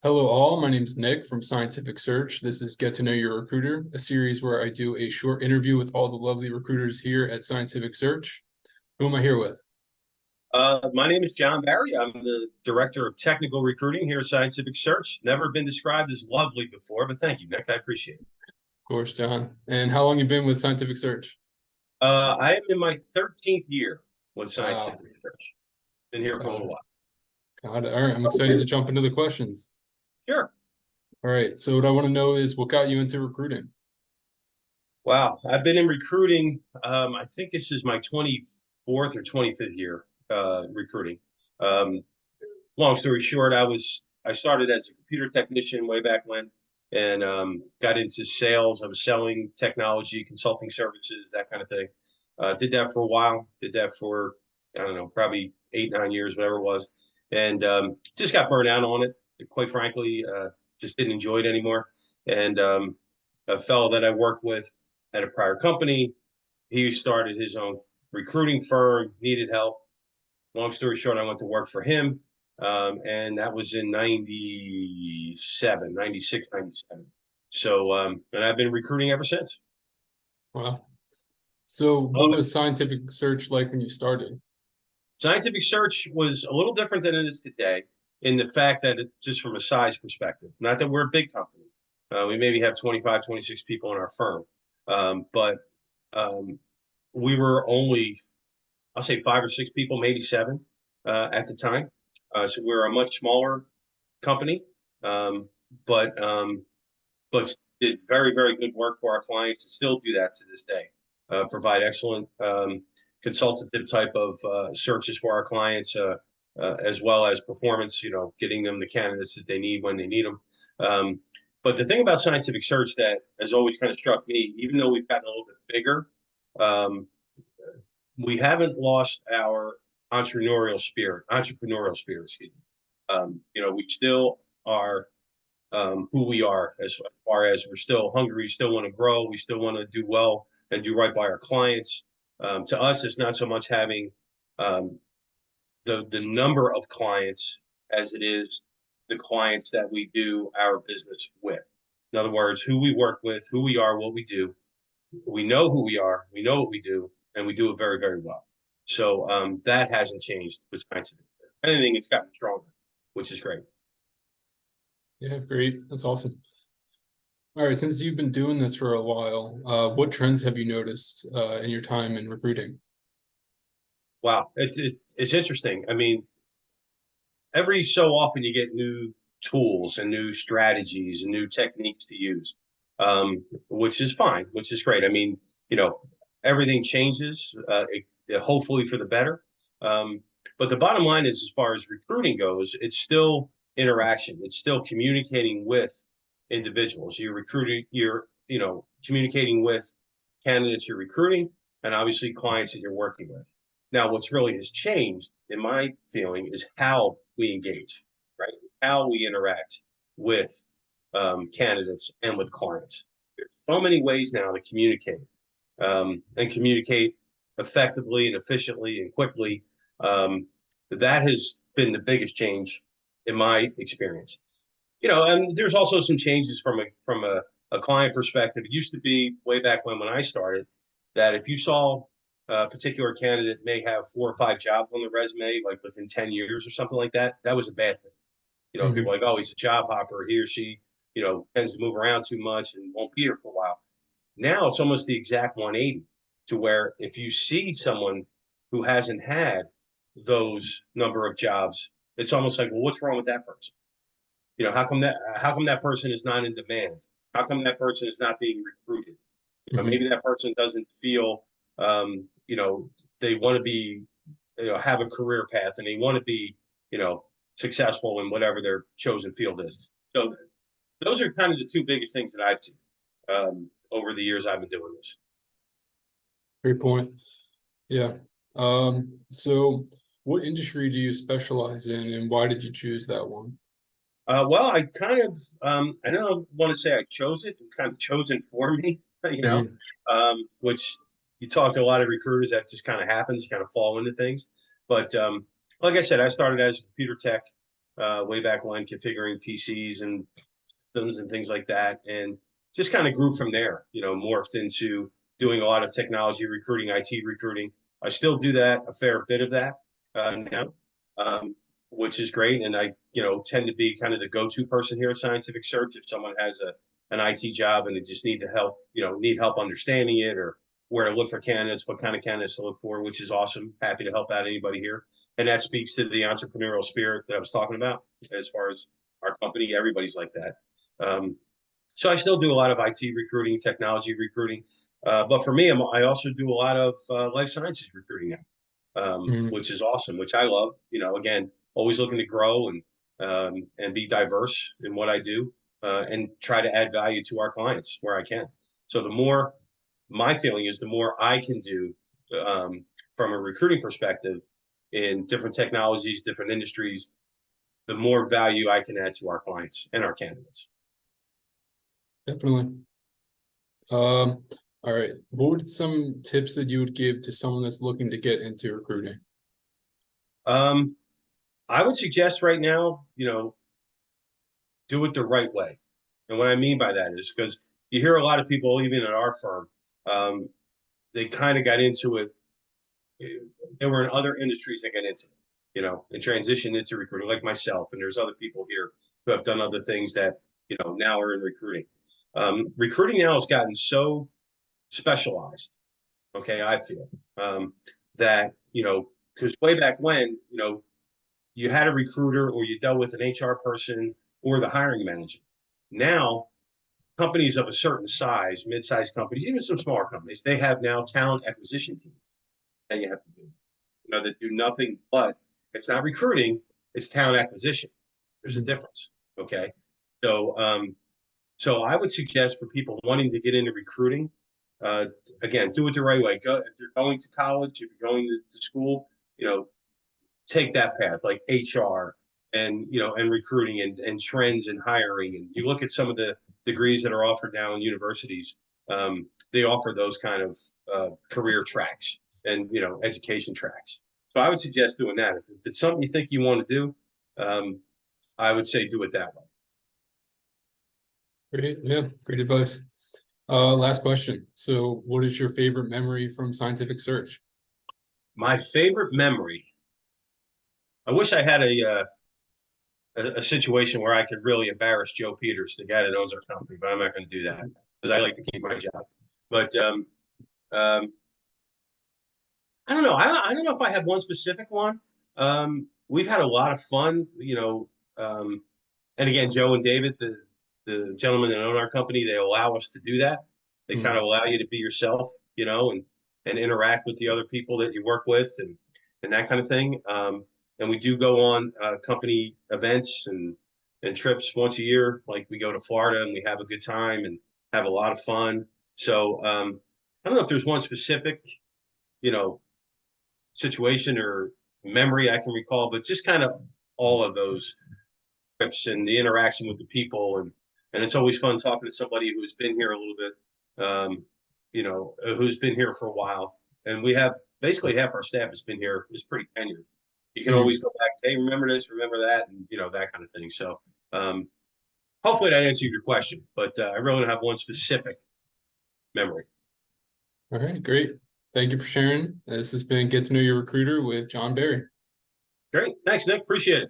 Hello, all. My name is Nick from Scientific Search. This is Get to Know Your Recruiter, a series where I do a short interview with all the lovely recruiters here at Scientific Search. Who am I here with? My name is John Barry. I'm the Director of Technical Recruiting here at Scientific Search. Never been described as lovely before, but thank you, Nick. I appreciate it. Of course, John. And how long you been with Scientific Search? I am in my 13th year with Wow, Scientific Search. Been here for a got little it. while. Got it. All right, I'm excited to jump into the questions. Sure. All right, so what I want to know is what got you into recruiting? Wow. I've been in recruiting. I think this is my 24th or 25th year recruiting. Um, Long story short, I started as a computer technician way back when, and got into sales. I was selling technology, consulting services, that kind of thing. Did that for a while. Did that for I don't know, probably 8, 9 years, whatever it was, and just got burned out on it. Quite frankly, just didn't enjoy it anymore. And a fellow that I worked with at a prior company, he started his own recruiting firm, needed help. Long story short, I went to work for him, and that was in 97, 96, 97. So, and I've been recruiting ever since. Wow. So Love what it. was Scientific Search like when you started? Scientific Search was a little different than it is today in the fact that just from a size perspective, not that we're a big company. We maybe have 25, 26 people in our firm, but um, we were only, I'll say 5 or 6 people, maybe seven at the time. So we're a much smaller company, um, but but did very, very good work for our clients and still do that to this day. Provide excellent consultative type of searches for our clients, as well as performance, getting them the candidates that they need when they need them. But the thing about scientific search that has always kind of struck me, even though we've gotten a little bit bigger, um, we haven't lost our entrepreneurial spirit, excuse me. We still are who we are as far as we're still hungry, we still want to grow, we still want to do well and do right by our clients. To us, it's not so much having um, the number of clients as it is the clients that we do our business with. In other words, who we work with, who we are, what we do. We know who we are, we know what we do, and we do it very, very well. So that hasn't changed with scientific. If anything, it's gotten stronger, which is great. Yeah, great. That's awesome. All right, since you've been doing this for a while, what trends have you noticed in your time in recruiting? Wow, it's interesting. I mean, every so often you get new tools and new strategies and new techniques to use, which is fine, which is great. I mean, everything changes, hopefully for the better. Um, but the bottom line is, as far as recruiting goes, it's still interaction. It's still communicating with individuals. You're communicating with candidates you're recruiting and obviously clients that you're working with. Now, what's really has changed, in my feeling, is how we engage, right? How we interact with candidates and with clients. There's so many ways now to communicate and communicate effectively and efficiently and quickly. Um, that has been the biggest change in my experience. And there's also some changes from a client perspective. It used to be way back when I started that if you saw a particular candidate may have 4 or 5 jobs on the resume, like within 10 years or something like that, that was a bad thing. People Mhm. are like, oh, he's a job hopper. He or she, tends to move around too much and won't be here for a while. Now it's almost the exact 180 to where if you see someone who hasn't had those number of jobs, it's almost like, well, what's wrong with that person? How come that person is not in demand? How come that person is not being recruited? Mhm. Maybe that person doesn't feel they want to be have a career path and they want to be successful in whatever their chosen field is. So those are kind of the two biggest things that I've seen over the years I've been doing this. Great point. Yeah. So what industry do you specialize in and why did you choose that one? Well, I kind of, I don't want to say I chose it, kind of chosen for me, Mhm. which you talk to a lot of recruiters, that just kind of happens, you kind of fall into things. But like I said, I started as a computer tech. way back when, configuring PCs and systems and things like that, and just kind of grew from there. Morphed into doing a lot of technology recruiting, IT recruiting. I still do that, a fair bit of that now, which is great. And I, tend to be kind of the go-to person here at Scientific Search if someone has an IT job and they just need to help, need help understanding it, or where to look for candidates, what kind of candidates to look for, which is awesome. Happy to help out anybody here. And that speaks to the entrepreneurial spirit that I was talking about. As far as our company, everybody's like that. So I still do a lot of IT recruiting, technology recruiting. But for me, I also do a lot of life sciences recruiting now, which is awesome, which I love. Again, always looking to grow and be diverse in what I do, and try to add value to our clients where I can. So my feeling is the more I can do from a recruiting perspective in different technologies, different industries, the more value I can add to our clients and our candidates. Definitely. All right. What would some tips that you would give to someone that's looking to get into recruiting? I would suggest right now, do it the right way. And what I mean by that is because you hear a lot of people, even at our firm, they kind of got into it. They were in other industries that got into it, and transitioned into recruiting, like myself. And there's other people here who have done other things that, now are in recruiting. Recruiting now has gotten so specialized. Okay, I feel that, because way back when, you had a recruiter or you dealt with an HR person or the hiring manager. Now, companies of a certain size, mid-sized companies, even some smaller companies, they have now talent acquisition teams that you have to do, that do nothing but, it's not recruiting, it's talent acquisition. There's a difference. Okay. So I would suggest for people wanting to get into recruiting, again, do it the right way. If you're going to college, if you're going to school, take that path, like HR and recruiting and trends in hiring. And you look at some of the degrees that are offered now in universities, they offer those kind of career tracks and education tracks. So I would suggest doing that. If it's something you think you want to do, I would say do it that way. Great. Yeah, great advice. Last question. So what is your favorite memory from Scientific Search? My favorite memory. I wish I had a situation where I could really embarrass Joe Peters, the guy that owns our company, but I'm not going to do that because I like to keep my job. But I don't know. I don't know if I have one specific one. We've had a lot of fun, and again, Joe and David, the gentlemen that own our company, they allow us to do that. They kind of allow you to be yourself, and interact with the other people that you work with and that kind of thing. And we do go on company events and trips once a year. Like we go to Florida and we have a good time and have a lot of fun. So I don't know if there's one specific, situation or memory I can recall, but just kind of all of those trips and the interaction with the people. And it's always fun talking to somebody who's been here a little bit, who's been here for a while. And we have basically half our staff has been here, is pretty tenured. You can always go back and say, hey, remember this, remember that, and that kind of thing. So hopefully that answered your question, but I really don't have one specific memory. All right, great. Thank you for sharing. This has been Get to Know Your Recruiter with John Barry. Great. Thanks, Nick. Appreciate it.